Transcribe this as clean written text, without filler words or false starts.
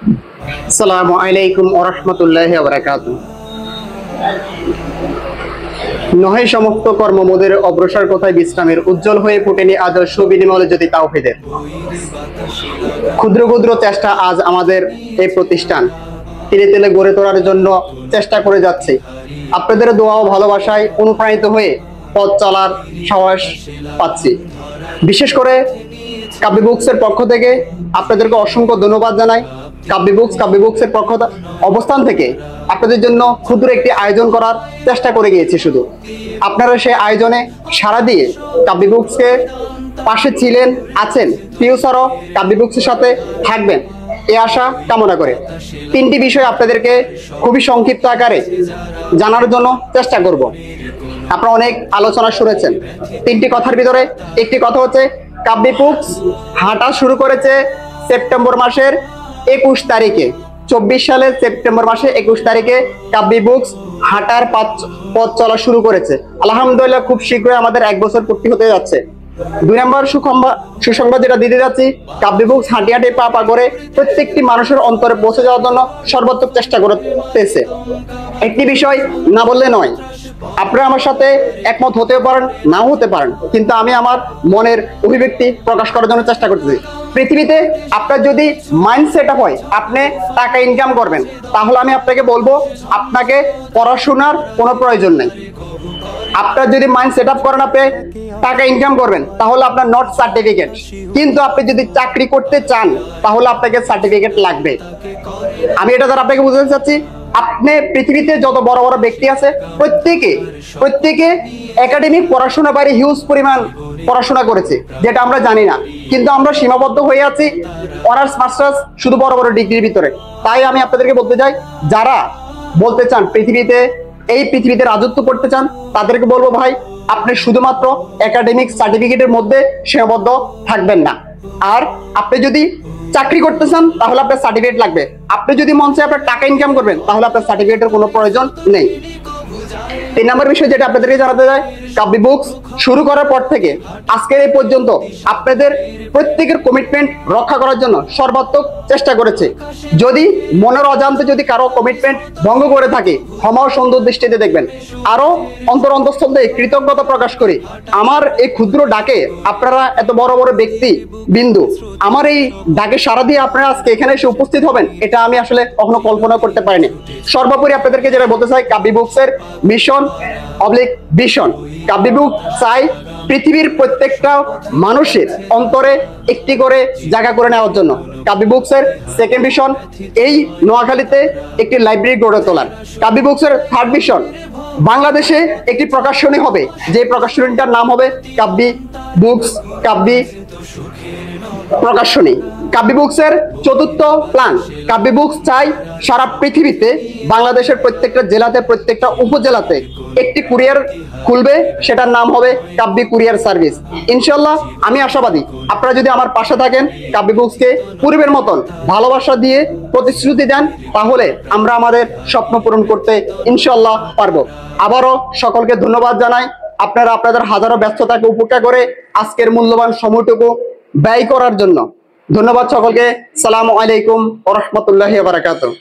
আসসালামু আলাইকুম ওয়া রাহমাতুল্লাহি ওয়া বারাকাতুহু। নহে সমস্ত কর্মমোদের অগ্রসর কোথায় বিশ্রামের, উজ্জ্বল হয়ে ফুটেনি আজ সুবিনিময় যদি তাওহীদের। ক্ষুদ্র ক্ষুদ্র চেষ্টা আজ আমাদের এই প্রতিষ্ঠান তিলে তিলে গড়ে তোলার জন্য চেষ্টা করে যাচ্ছে। আপনাদের দোয়া ও ভালোবাসায় অনুপ্রাণিত হয়ে পথ চলার সাহস পাচ্ছি। বিশেষ করে কাব্যি বুকসের পক্ষ থেকে আপনাদেরকে অসংখ্য ধন্যবাদ জানাই। কাব্যি বুকসের পক্ষ অবস্থান থেকে আপনাদের জন্য ক্ষুদ্র একটি আয়োজন করার চেষ্টা করে গিয়েছি। শুধু আপনারা সেই আয়োজনে সাড়া দিয়ে কাব্যি বুকসকে পাশে ছিলেন, আছেন, ফিউচারও কাব্যি বুকসের সাথে থাকবেন এই আশা কামনা করে তিনটি বিষয় আপনাদেরকে খুবই সংক্ষিপ্ত আকারে জানার জন্য চেষ্টা করব। আপনারা অনেক আলোচনা শুনেছেন। তিনটি কথার ভিতরে একটি কথা হচ্ছে কাব্যি বুকস হাঁটা শুরু করেছে সেপ্টেম্বর মাসের 21 তারিখে। 24 সালের সেপ্টেম্বর মাসে 21 তারিখে কাব্যি বুকস হাঁটার পথ চলা শুরু করেছে। আলহামদুলিল্লাহ খুব শীঘ্রই আমাদের 1 বছর পূর্তি হতে যাচ্ছে। 2 নম্বর সুসংবাদ যেটা দিতে যাচ্ছি, কাব্যি বুকস হাঁটি হাঁটি পা পা করে প্রত্যেকটি মানুষের অন্তরে পৌঁছে যাওয়ার জন্য সর্বোত্তম চেষ্টা করতেছে। একটি বিষয় না বললে নয়, আপনারা আমার সাথে একমত হতেও পারেন, নাও হতে পারেন, কিন্তু আমি আমার মনের অভিব্যক্তি প্রকাশ করার জন্য চেষ্টা করতেছি। পৃথিবীতে আপনার যদি মাইন্ড সেট আপ হয় আপনি টাকা ইনকাম করবেন, তাহলে আমি আপনাকে বলবো আপনাকে পড়াশোনার কোনো প্রয়োজন নেই। আপনার যদি মাইন্ড সেট আপ করেন আপনি টাকা ইনকাম করবেন, তাহলে আপনার নট সার্টিফিকেট। কিন্তু আপনি যদি চাকরি করতে চান তাহলে আপনাকে সার্টিফিকেট লাগবে। আমি এটা দ্বারা আপনাকে বুঝাতে চাচ্ছি, আপনি পৃথিবীতে যত বড় বড় ব্যক্তি আছে প্রত্যেকে একাডেমিক পড়াশোনা বাইরে হিউজ পরিমাণ পড়াশোনা করেছে, যেটা আমরা জানি না। কিন্তু আমরা সীমাবদ্ধ হয়ে আছি অনার্স মাস্টার্স শুধু বড় বড় ডিগ্রির ভিতরে। তাই আমি আপনাদেরকে বলতে চাই, যারা বলতে চান এই পৃথিবীতে রাজত্ব করতে চান, তাদেরকে বলবো ভাই আপনি শুধুমাত্র একাডেমিক সার্টিফিকেটের মধ্যে সীমাবদ্ধ থাকবেন না। আর আপনি যদি চাকরি করতে চান তাহলে আপনার সার্টিফিকেট লাগবে। আপনি যদি মন চায় আপনার টাকা ইনকাম করবেন তাহলে আপনার সার্টিফিকেটের কোনো প্রয়োজন নেই। 3 নম্বর বিষয় যেটা আপনাদেরকে জানাতে চাই, কাব্যি বুকস শুরু করার পর থেকে আজকের এই পর্যন্ত আপনাদের প্রত্যেকের কমিটমেন্ট রক্ষা করার জন্য সর্বাত্মক চেষ্টা করেছে। যদি মনের অজান্তে যদি কারো কমিটমেন্ট ভঙ্গ করে থাকে, ক্ষমা ও সুন্দর দৃষ্টিতে দেখবেন। আরো অন্তরস্থল থেকে কৃতজ্ঞতা প্রকাশ করি, আমার এই ক্ষুদ্র ডাকে আপনারা এত বড় বড় ব্যক্তি বিন্দু আমার এই ডাকে সাড়া দিয়ে আপনারা আজকে এখানে এসে উপস্থিত হবেন, এটা আমি আসলে কখনো কল্পনা করতে পারিনি। সর্বোপরি আপনাদেরকে যেটা বলতে চাই, কাব্যি বুকসের মিশন ভিশন, কাব্যি বুক চাই পৃথিবীর প্রত্যেকটা মানুষের অন্তরে একটি করে জায়গা করে নেওয়ার জন্য। কাব্যি বুকসের সেকেন্ড ভিশন এই নোয়াখালীতে একটি লাইব্রেরি গড়ে তোলার। কাব্যি বুকসের থার্ড ভিশন বাংলাদেশে একটি প্রকাশনী হবে, যে প্রকাশনীটার নাম হবে কাব্যি বুকস কাব্যি প্রকাশনী। কাব্যি বুকসের চতুর্থ প্ল্যান, কাব্যি বুকস চাই সারা পৃথিবীতে বাংলাদেশের প্রত্যেকটা জেলাতে প্রত্যেকটা উপজেলাতে একটি কুরিয়ার খুলবে, সেটার নাম হবে কাব্যি কুরিয়ার সার্ভিস। ইনশাল্লাহ আমি আশাবাদী আপনারা যদি আমার পাশে থাকেন, কাব্যি বুকসকে পূর্বের মতন ভালোবাসা দিয়ে প্রতিশ্রুতি দেন, তাহলে আমরা আমাদের স্বপ্ন পূরণ করতে ইনশাল্লাহ পারবো। আবারও সকলকে ধন্যবাদ জানাই। আপনারা আপনাদের হাজারো ব্যস্ততাকে উপেক্ষা করে আজকের মূল্যবান সময়টুকু ব্যয় করার জন্য ধন্যবাদ সকলকে। সালামু আলাইকুম ওয়া রাহমাতুল্লাহি ওয়া বারাকাতুহু।